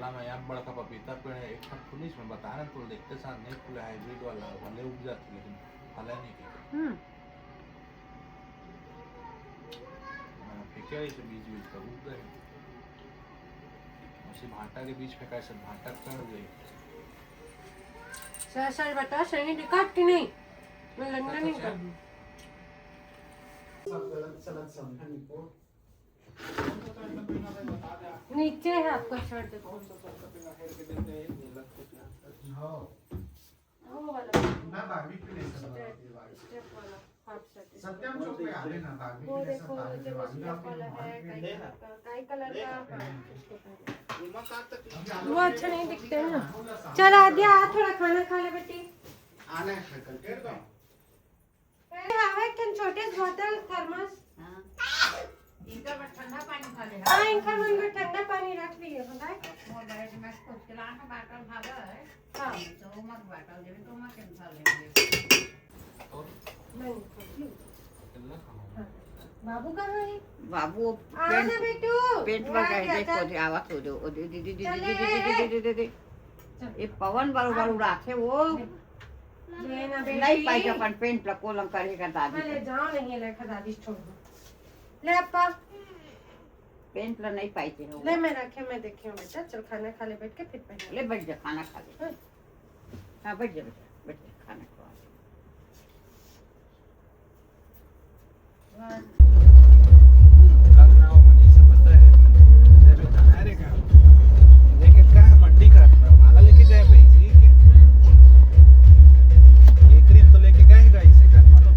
साला में यहाँ बड़ा का पपीता पेड़ है, एक पुलिस में बता रहे तो देखते साथ नहीं खुला, हाइब्रिड वाला भले उग जाती लेकिन फला नहीं की फेंके ऐसे बीज बीज का उग गए, उसी भाटा के बीच फेंका ऐसे भाटा कर गई। सर बता सही निकाट की नहीं, मैं लंडन नहीं कर सब गलत सलत समझा नहीं को नीचे है आपका शर्ट देखो। हां वो वाला ना बागी के लिए स्टेप वाला हाफ शर्ट सत्यम चौक में आ लेना बागी वो के लिए देखो सब जो बागी स्टेप वाला है काई कलर का वो अच्छा नहीं दिखते हैं ना। चल आद्या आ थोड़ा खाना खा ले बेटी। आना है करके दो हवा के छोटे बोतल थर्मस इनका बस ठंडा पानी खा ले। हां इनका मन में ठंडा पानी रख लिए बताए वो डायरेक्ट मैं को चलाना बाटल भागा है। हां तो मत बाटल दे तो मत खा लेंगे। नहीं बाबू कहाँ है? बाबू आना बेटू पेट में कह देखो दे आवाज हो दो दे ये पवन बरोबर उड़ाते वो लेना बेटी नहीं पाई अपन पेंट ला कोलम करेगा दादी ले जाओ नहीं लेकर दादी छोड़ दो ले अपा पेंट ला नहीं पाई थे ले मैं रखे मैं देखी हूँ बेटा। चल खाना खा ले बैठ के फिर पहन ले बैठ जा खाना खा ले। हां बैठ जा बैठ जा खाना खा। करना हो मनी से पता है ले बेटा अरे का लेके का है मंडी का माला लेके जाए भाई ठीक है एकरी तो लेके गएगा इसे कर मानो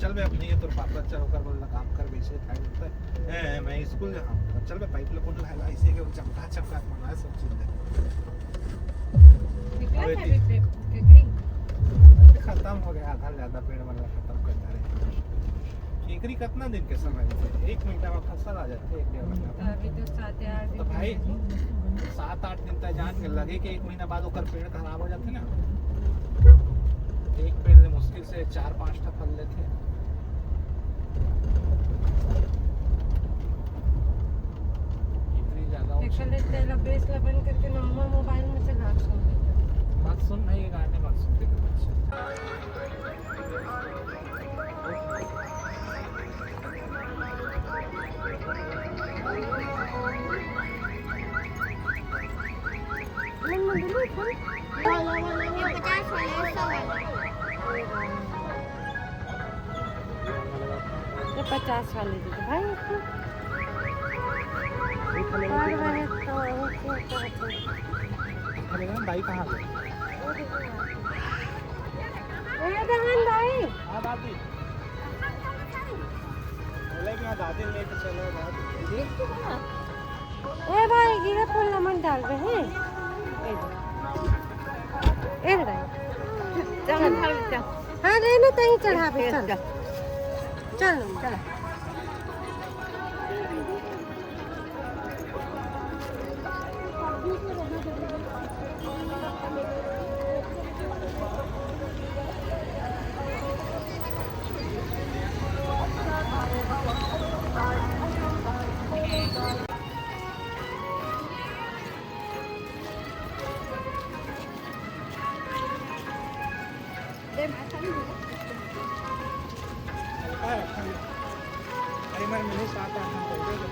चल बे अपनी ये तो पापा चल होकर बोलना काम कर वैसे खाई होता है मैं स्कूल जा चल बे पाइप लगा तो है इसे के चमका चमका मना सब चीज खत्म हो गया आधा ज्यादा पेड़ वाला खत्म कर जा रहे। एकरी कितना दिन के समय में 1 महीना में फसल आ जाती है 1 महीना अभी तो 7-8 दिन तो भाई 7-8 दिन तक जान के लगे कि 1 महीना बाद ओकर पेड़ खराब हो जाते ना। एक पेड़ में मुश्किल से 4-5 टा फल लेते। इतनी ज्यादा देख लेते हैं बेस ला बंद करके नॉर्मल मोबाइल में से गाना सुन लेते बात सुन नहीं गाने बात सुनते कर ये 50 वाले दे दो भाई इसको दाई कहाँ गए? भाई हाँ दादी बोले कि दादी लेके चलो ए भाई गिरा फूल नमक डाल रहे हैं हाँ रहना तहीं चढ़ा पे चल चल चल अरे मैं मेरे साथ आना पड़ेगा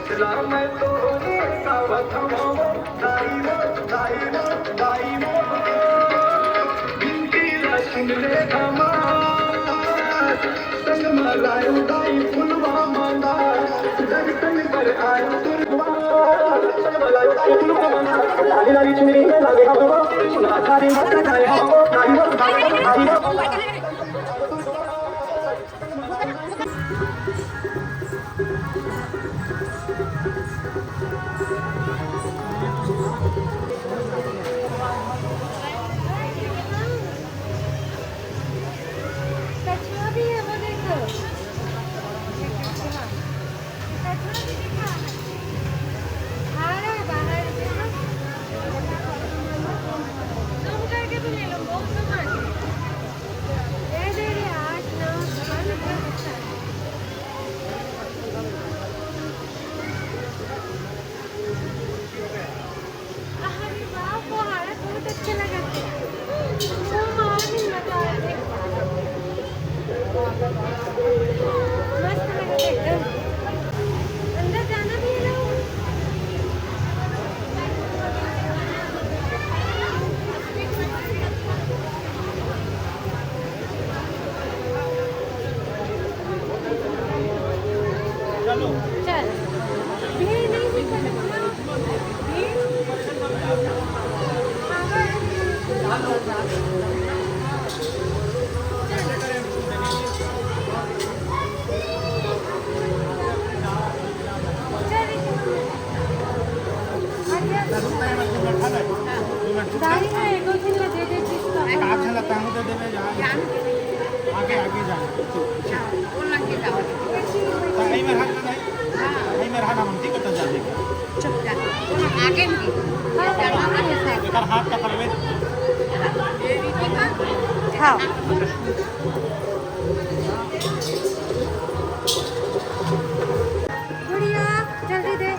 चला मैं तो सावत हवा दाई वो बिनती रंग ले हमार संग मलायो दाई फुलवा माला जग तन पर आयो तुरवार संग मलायो दाई फुलवा माला लाली लाली चुनरी में लागे हवा सुना थारी मत जाए हो दाई वो बाहर अच्छे लगे वो मॉर्निंग मजा आया मस्त लगे एकदम अंदर जाना भी है ना चलो चल भीड़ नहीं दिखा गाड़ी है दो तीन में दे दे जिसका कहाँ चला तांग दे देवे जहाँ आगे आगे जाना पुन्हा की जावं ताई में हाथ ना ताई में हाथ हम ठीक होता जाने चुप जा पुन्हा आगे की इधर हाथ का परवेज हाँ गुड़िया जल्दी दे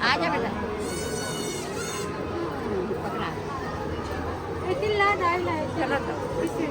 आजा बेटा पकड़ा लेकिन ला डाल ला चलो तो इसे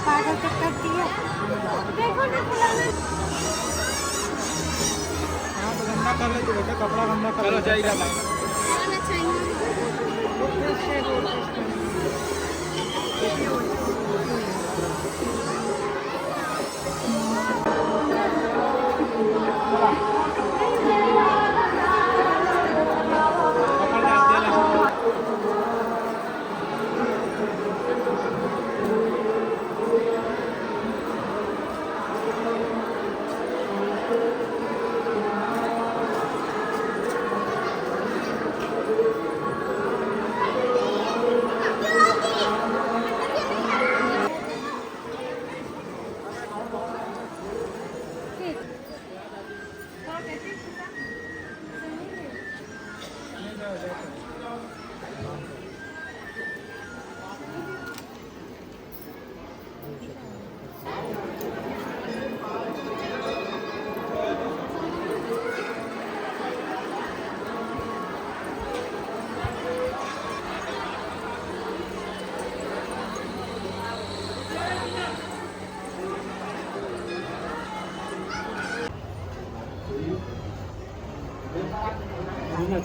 पागल तक करती है देखो ना फुलाना गंदा कर ले बेटा कपड़ा गंदा कर चलो जाइए आना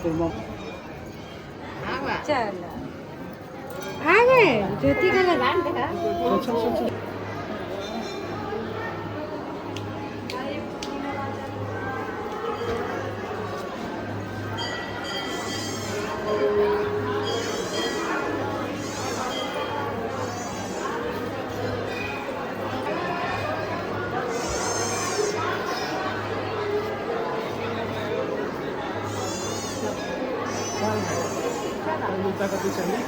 हाँ बा। चलो आ गए ज्योति का लगा चल चल चल चल मिलता कभी चलिए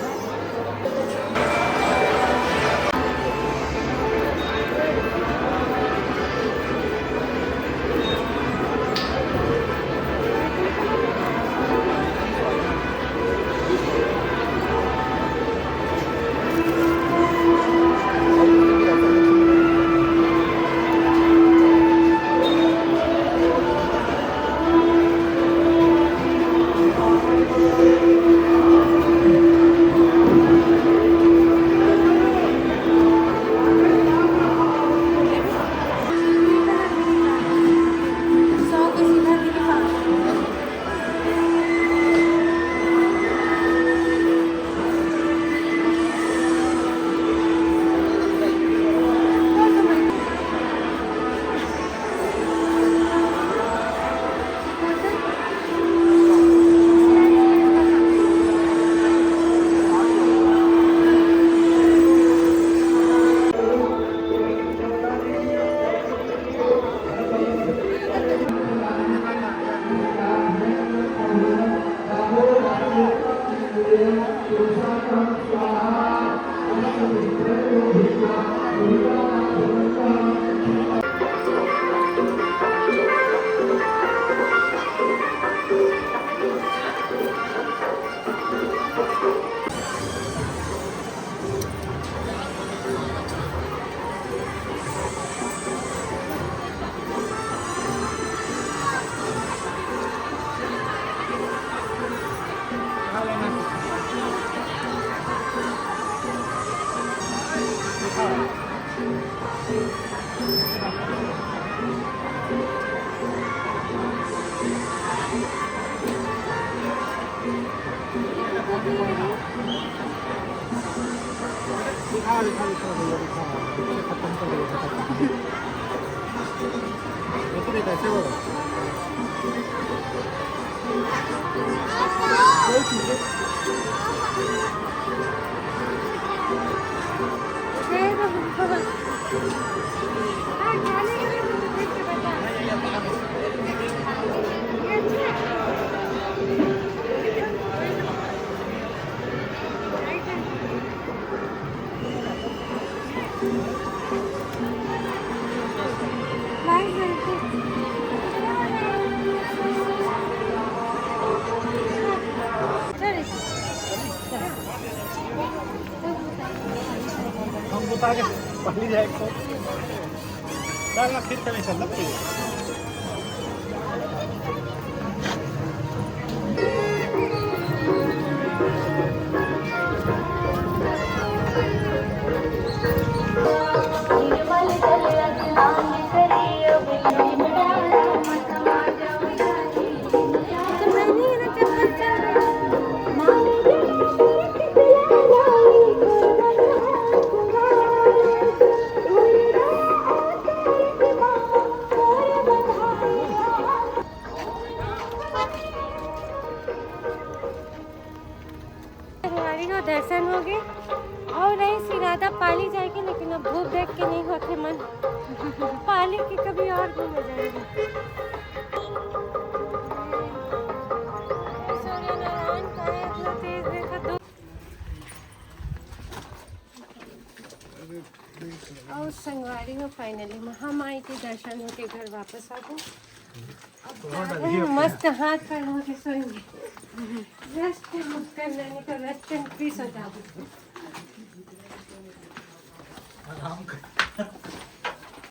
खत्म कर देगा देखो कैसे होगा कोई चीज़ हम बता के पहली जाए तो चलना फिर चले चलना दर्शन हो गए और नहीं सिरादा पाली जाएगी, लेकिन अब धूप देख के नहीं होते मन पाली की कभी और घूमे जाएंगे। सूर्यनारायण का है, इतना तेज देखा धूप। और संगवारी में फाइनली महामाई के दर्शन होके घर वापस आ गए। मस्त हाथ पैर धो के सोएंगे, रेस्ट कर लेने का, रेस्ट एंड पीस हो जाओगे। आराम कर